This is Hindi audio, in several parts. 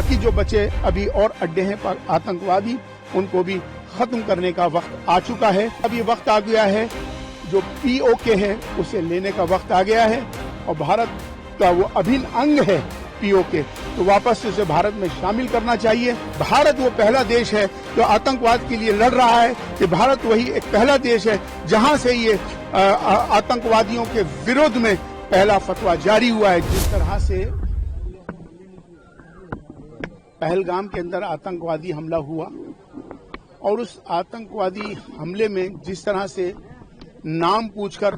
बाकी जो बचे अभी और अड्डे हैं आतंकवादी, उनको भी खत्म करने का वक्त आ चुका है। अब ये वक्त आ गया है, जो POK है उसे लेने का वक्त आ गया है और भारत का वो अभिन्न अंग है POK, तो वापस से उसे भारत में शामिल करना चाहिए। भारत वो पहला देश है जो आतंकवाद के लिए लड़ रहा है, कि भारत वही एक पहला देश है जहां से ये आतंकवादियों के विरोध में पहला फतवा जारी हुआ है। जिस तरह से पहलगाम के अंदर आतंकवादी हमला हुआ और उस आतंकवादी हमले में जिस तरह से नाम पूछकर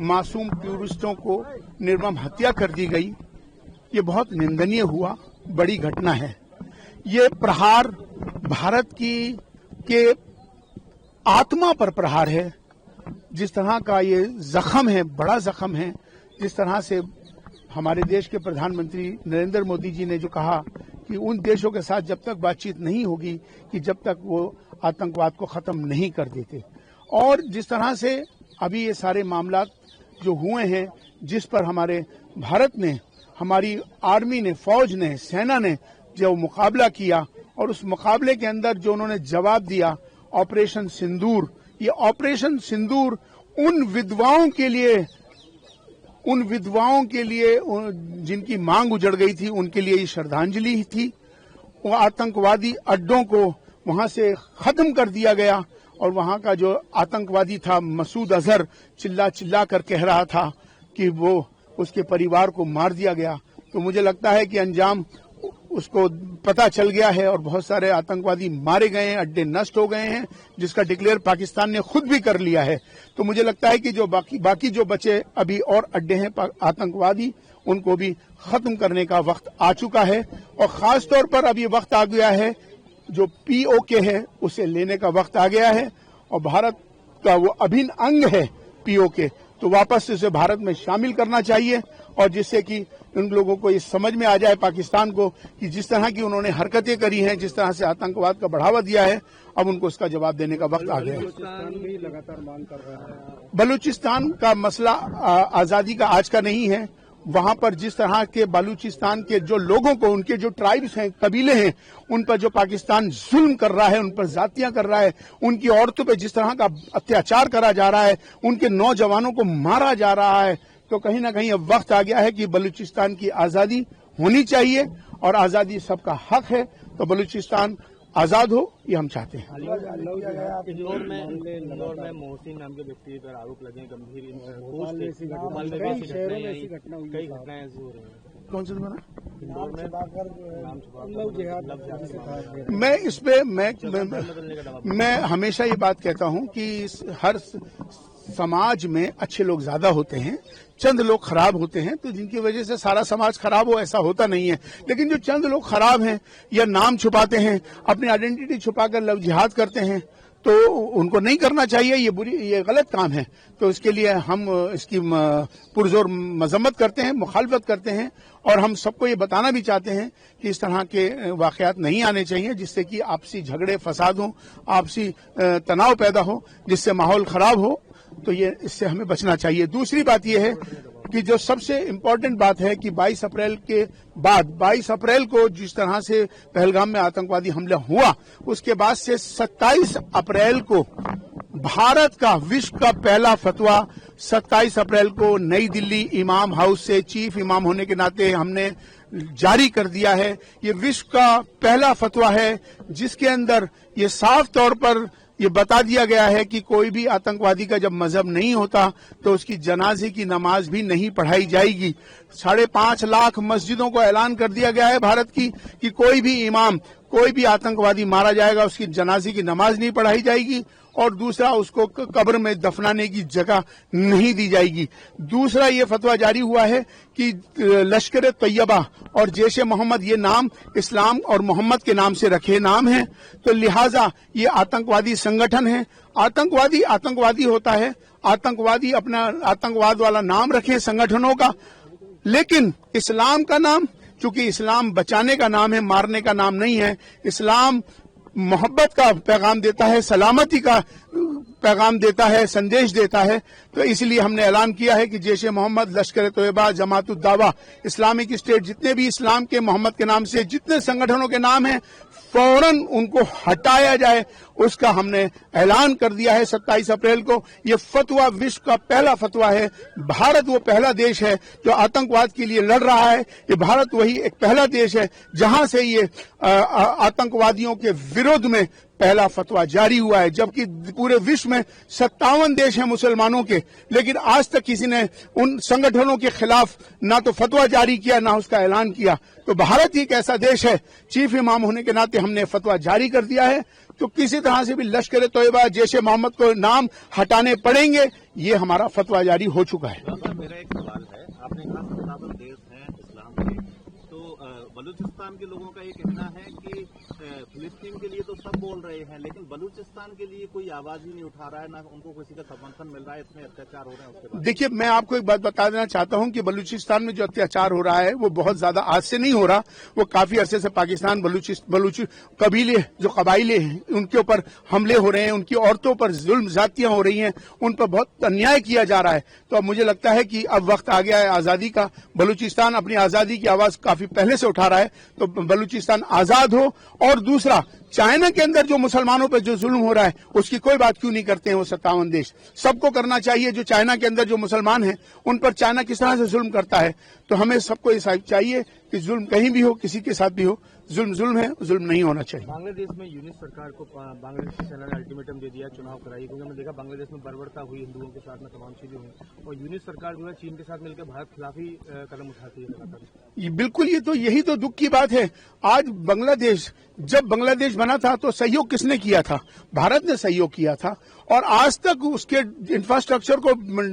मासूम टूरिस्टों को निर्मम हत्या कर दी गई, ये बहुत निंदनीय हुआ, बड़ी घटना है। ये प्रहार भारत के आत्मा पर प्रहार है। जिस तरह का ये जख्म है, बड़ा जख्म है। जिस तरह से हमारे देश के प्रधानमंत्री नरेंद्र मोदी जी ने जो कहा कि उन देशों के साथ जब तक बातचीत नहीं होगी कि जब तक वो आतंकवाद को खत्म नहीं कर देते, और जिस तरह से अभी ये सारे मामला जो हुए हैं, जिस पर हमारे भारत ने, हमारी आर्मी ने, फौज ने, सेना ने जो मुकाबला किया और उस मुकाबले के अंदर जो उन्होंने जवाब दिया, ऑपरेशन सिंदूर, ये ऑपरेशन सिंदूर उन विधवाओं के लिए जिनकी मांग उजड़ गई थी, उनके लिए ये श्रद्धांजलि थी। वो आतंकवादी अड्डों को वहां से खत्म कर दिया गया और वहां का जो आतंकवादी था मसूद अजहर चिल्ला कर कह रहा था कि वो उसके परिवार को मार दिया गया। तो मुझे लगता है कि अंजाम उसको पता चल गया है और बहुत सारे आतंकवादी मारे गए हैं, अड्डे नष्ट हो गए हैं, जिसका डिक्लेयर पाकिस्तान ने खुद भी कर लिया है। तो मुझे लगता है कि जो बाकी जो बचे अभी और अड्डे हैं आतंकवादी, उनको भी खत्म करने का वक्त आ चुका है। और खास तौर पर अब ये वक्त आ गया है, जो POK है उसे लेने का वक्त आ गया है और भारत का वो अभिन्न अंग है POK, तो वापस से उसे भारत में शामिल करना चाहिए। और जिससे कि उन लोगों को ये समझ में आ जाए, पाकिस्तान को, कि जिस तरह की उन्होंने हरकतें करी हैं, जिस तरह से आतंकवाद का बढ़ावा दिया है, अब उनको उसका जवाब देने का वक्त आ गया है। बलूचिस्तान भी लगातार मांग कर रहा है। बलूचिस्तान का मसला आजादी का आज का नहीं है। वहां पर जिस तरह के बलूचिस्तान के जो लोगों को, उनके जो ट्राइब्स हैं, कबीले हैं, उन पर जो पाकिस्तान जुल्म कर रहा है, उन पर जातियां कर रहा है, उनकी औरतों पर जिस तरह का अत्याचार करा जा रहा है, उनके नौजवानों को मारा जा रहा है, तो कहीं ना कहीं अब वक्त आ गया है कि बलूचिस्तान की आजादी होनी चाहिए और आजादी सबका हक है। तो बलूचिस्तान आजाद हो, ये हम चाहते हैं। इंदौर में मोहसिन नाम के व्यक्ति पर आरोप लगे गंभीर, कई घटनाएं ऐसी हो रही हैं। कौन सा बना? इंदौर में मैं इस पे मैं हमेशा ये बात कहता हूं कि हर समाज में अच्छे लोग ज्यादा होते हैं, चंद लोग खराब होते हैं, तो जिनकी वजह से सारा समाज खराब हो ऐसा होता नहीं है। लेकिन जो चंद लोग खराब हैं या नाम छुपाते हैं, अपनी आइडेंटिटी छुपाकर लव जिहाद करते हैं, तो उनको नहीं करना चाहिए। ये गलत काम है। तो इसके लिए हम इसकी पुरजोर मजम्मत करते हैं, मुखालफत करते हैं और हम सबको ये बताना भी चाहते हैं कि इस तरह के वाकयात नहीं आने चाहिए, जिससे कि आपसी झगड़े फसाद हो, आपसी तनाव पैदा हो, जिससे माहौल खराब हो। तो ये इससे हमें बचना चाहिए। दूसरी बात यह है कि जो सबसे इम्पोर्टेंट बात है कि 22 अप्रैल के बाद, 22 अप्रैल को जिस तरह से पहलगाम में आतंकवादी हमला हुआ, उसके बाद से 27 अप्रैल को भारत का विश्व का पहला फतवा 27 अप्रैल को नई दिल्ली इमाम हाउस से चीफ इमाम होने के नाते हमने जारी कर दिया है। ये विश्व का पहला फतवा है जिसके अंदर ये साफ तौर पर ये बता दिया गया है कि कोई भी आतंकवादी का जब मजहब नहीं होता तो उसकी जनाजे की नमाज भी नहीं पढ़ाई जाएगी। 5.5 लाख मस्जिदों को ऐलान कर दिया गया है भारत की कि कोई भी इमाम, कोई भी आतंकवादी मारा जाएगा, उसकी जनाजे की नमाज नहीं पढ़ाई जाएगी और दूसरा उसको कब्र में दफनाने की जगह नहीं दी जाएगी। दूसरा ये फतवा जारी हुआ है कि लश्कर तैयबा और जैश मोहम्मद ये नाम इस्लाम और मोहम्मद के नाम से रखे नाम हैं, तो लिहाजा ये आतंकवादी संगठन है। आतंकवादी होता है, आतंकवादी अपना आतंकवाद वाला नाम रखे संगठनों का, लेकिन इस्लाम का नाम, चूंकि इस्लाम बचाने का नाम है, मारने का नाम नहीं है। इस्लाम मोहब्बत का पैगाम देता है, सलामती का पैगाम देता है, संदेश देता है। तो इसलिए हमने ऐलान किया है कि जैश ए मोहम्मद, लश्कर ए तोयबा, जमात उद दावा, इस्लामिक स्टेट, जितने भी इस्लाम के मोहम्मद के नाम से जितने संगठनों के नाम हैं, फौरन उनको हटाया जाए, उसका हमने ऐलान कर दिया है 27 अप्रैल को। ये फतवा विश्व का पहला फतवा है। भारत वो पहला देश है जो आतंकवाद के लिए लड़ रहा है। ये भारत वही एक पहला देश है जहां से ये आतंकवादियों के विरोध में पहला फतवा जारी हुआ है, जबकि पूरे विश्व में 57 देश हैं मुसलमानों के, लेकिन आज तक किसी ने उन संगठनों के खिलाफ ना तो फतवा जारी किया ना उसका ऐलान किया। तो भारत ही एक ऐसा देश है, चीफ इमाम होने के नाते हमने फतवा जारी कर दिया है। तो किसी तरह से भी लश्कर ए तोयबा, जैश ए मोहम्मद को नाम हटाने पड़ेंगे, ये हमारा फतवा जारी हो चुका है। मेरा एक सवाल है, आपने कहा 57 देश हैं इस्लाम के, तो बलूचिस्तान के लोगों का ये कहना है कि फिलिस्तीन के लिए तो सब बोल रहे हैं, लेकिन बलूचिस्तान के लिए कोई आवाज ही नहीं उठा रहा है, ना उनको किसी का समर्थन मिल रहा है, इतने अत्याचार हो रहे हैं उसके बाद। देखिए, मैं आपको एक बात बता देना चाहता हूं कि बलूचिस्तान में जो अत्याचार हो रहा है वो बहुत ज्यादा आज से नहीं हो रहा। वो काफी अरसे से पाकिस्तान बलूच कबीले, जो कबाइले हैं, उनके ऊपर हमले हो रहे हैं, उनकी औरतों पर जुल्म ज्यादतियां हो रही हैं, उन पर बहुत अन्याय किया जा रहा है। तो अब मुझे लगता है कि अब वक्त आ गया है आजादी का। बलूचिस्तान अपनी आजादी की आवाज काफी पहले से उठा रहा है, तो बलूचिस्तान आजाद हो। और दूसरा, चाइना के अंदर जो मुसलमानों पर जो जुल्म हो रहा है उसकी कोई बात क्यों नहीं करते हैं वो 57 देश। सबको करना चाहिए। जो चाइना के अंदर जो मुसलमान हैं उन पर चाइना किस तरह से जुल्म करता है, तो हमें सबको ये चाहिए कि जुल्म कहीं भी हो, किसी के साथ भी हो, जुल्म जुल्म है, जुल्म नहीं होना चाहिए। बांग्लादेश में यूनिट सरकार को बांग्लादेश की सेना ने अल्टीमेटम दे दिया, चुनाव कराई, क्योंकि हमने देखा बांग्लादेश में बर्बरता हुई, हिंदुओं के साथ में तमाम चीजें हुई, और यूनिट सरकार जो है चीन के साथ मिलकर भारत खिलाफ ही कदम उठाती है लगातार। बिल्कुल, यही तो दुख की बात है। आज बांग्लादेश, जब बांग्लादेश बना था तो सहयोग किसने किया था? भारत ने सहयोग किया था। और आज तक उसके इंफ्रास्ट्रक्चर को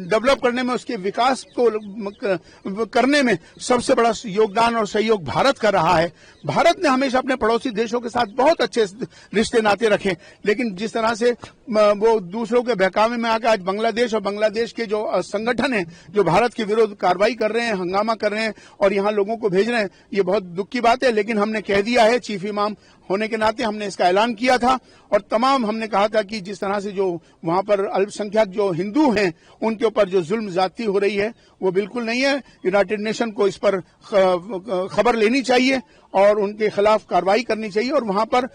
डेवलप करने में, उसके विकास को करने में सबसे बड़ा योगदान और सहयोग भारत का रहा है। भारत ने हमेशा अपने पड़ोसी देशों के साथ बहुत अच्छे रिश्ते नाते रखे, लेकिन जिस तरह से वो दूसरों के बहकावे में आकर आज बांग्लादेश और बांग्लादेश के जो संगठन हैं जो भारत के विरुद्ध कार्रवाई कर रहे हैं, हंगामा कर रहे हैं और यहाँ लोगों को भेज रहे हैं, ये बहुत दुख की बात है। लेकिन हमने कह दिया है, चीफ इमाम होने के नाते हमने इसका ऐलान किया था, और तमाम हमने कहा था कि जिस तरह से जो वहां पर अल्पसंख्यक जो हिंदू हैं उनके ऊपर जो जुल्म ज्यादती हो रही है वो बिल्कुल नहीं है। यूनाइटेड नेशन को इस पर खबर लेनी चाहिए और उनके खिलाफ कार्रवाई करनी चाहिए, और वहां पर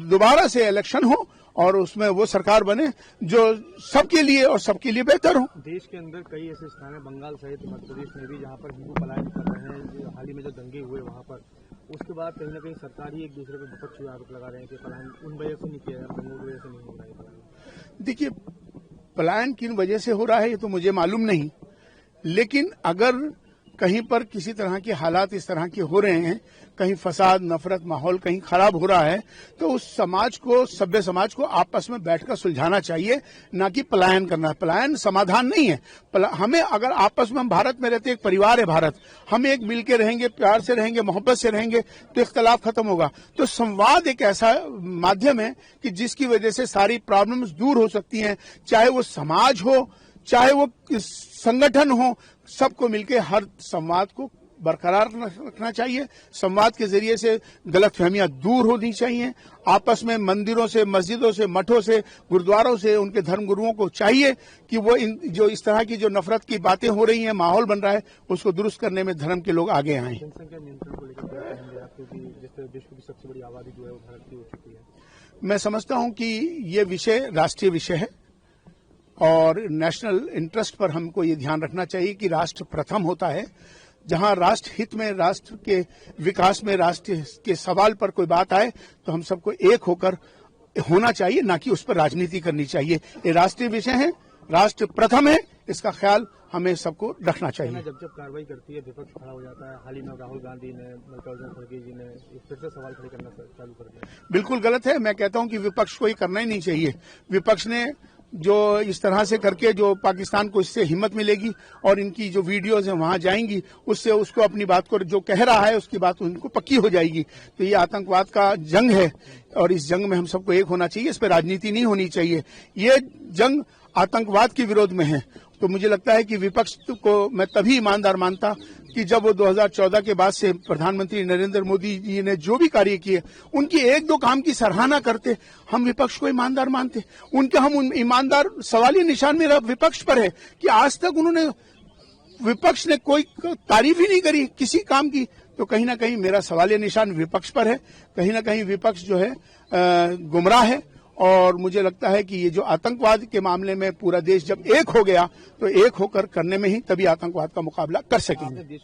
दोबारा से इलेक्शन हो और उसमें वो सरकार बने जो सबके लिए और सबके लिए बेहतर हो। देश के अंदर कई ऐसे स्थान है, बंगाल सहित मध्य प्रदेश में भी, जहाँ पर हिंदू पलायन कर रहे हैं। हाल ही में जो दंगे हुए वहाँ पर, उसके बाद कहीं ना कहीं सरकार ही एक दूसरे पर विपक्षी आरोप लगा रहे हैं कि पलायन उन वजह से नहीं किया है, दंगों की वजह से नहीं हो रहा है। देखिए, पलायन किन वजह से हो रहा है ये तो मुझे मालूम नहीं, लेकिन अगर कहीं पर किसी तरह के हालात इस तरह के हो रहे हैं, कहीं फसाद, नफरत, माहौल कहीं खराब हो रहा है, तो उस समाज को, सभ्य समाज को आपस में बैठकर सुलझाना चाहिए, ना कि पलायन करना। पलायन समाधान नहीं है। हमें अगर आपस में, हम भारत में रहते, एक परिवार है भारत, हम एक मिल के रहेंगे, प्यार से रहेंगे, मोहब्बत से रहेंगे, तो इख्तलाफ खत्म होगा। तो संवाद एक ऐसा माध्यम है कि जिसकी वजह से सारी प्रॉब्लम्स दूर हो सकती हैं, चाहे वो समाज हो, चाहे वो संगठन हो, सबको मिलकर हर संवाद को बरकरार रखना चाहिए। संवाद के जरिए से गलतफहमियां दूर होनी चाहिए। आपस में मंदिरों से, मस्जिदों से, मठों से, गुरुद्वारों से, उनके धर्मगुरुओं को चाहिए कि वो जो इस तरह की जो नफरत की बातें हो रही हैं, माहौल बन रहा है, उसको दुरुस्त करने में धर्म के लोग आगे आए। जनसंख्या नियंत्रण को लेकर क्या कहेंगे आप, क्योंकि जिस तरह विश्व की सबसे बड़ी आबादी जो है वो भारत की हो चुकी है? मैं समझता हूं कि ये विषय राष्ट्रीय विषय है और नेशनल इंटरेस्ट पर हमको ये ध्यान रखना चाहिए कि राष्ट्र प्रथम होता है। जहां राष्ट्र हित में, राष्ट्र के विकास में, राष्ट्र के सवाल पर कोई बात आए तो हम सबको एक होकर होना चाहिए, ना कि उस पर राजनीति करनी चाहिए। ये राष्ट्रीय विषय है, राष्ट्र प्रथम है, इसका ख्याल हमें सबको रखना चाहिए। जब जब कार्रवाई करती है विपक्ष खड़ा हो जाता है। हाल ही में राहुल गांधी ने, मल्लिकार्जुन खड़गे जी ने फिर से सवाल खड़े करना चालू कर दिया। बिल्कुल गलत है। मैं कहता हूं कि विपक्ष को ये करना ही नहीं चाहिए। विपक्ष ने जो इस तरह से करके जो पाकिस्तान को इससे हिम्मत मिलेगी और इनकी जो वीडियोज हैं वहां जाएंगी, उससे उसको अपनी बात को जो कह रहा है उसकी बात उनको पक्की हो जाएगी। तो ये आतंकवाद का जंग है और इस जंग में हम सबको एक होना चाहिए, इस पर राजनीति नहीं होनी चाहिए। ये जंग आतंकवाद के विरोध में है तो मुझे लगता है कि विपक्ष को मैं तभी ईमानदार मानता कि जब वो 2014 के बाद से प्रधानमंत्री नरेंद्र मोदी जी ने जो भी कार्य किए उनकी एक दो काम की सराहना करते, हम विपक्ष को ईमानदार मानते। उनके हम ईमानदार, सवाल ये निशान मेरा विपक्ष पर है कि आज तक उन्होंने, विपक्ष ने कोई तारीफ ही नहीं करी किसी काम की। तो कहीं ना कहीं मेरा सवाल निशान विपक्ष पर है। कहीं ना कहीं विपक्ष जो है गुमराह है। और मुझे लगता है कि ये जो आतंकवाद के मामले में पूरा देश जब एक हो गया तो एक होकर करने में ही तभी आतंकवाद का मुकाबला कर सकेंगे।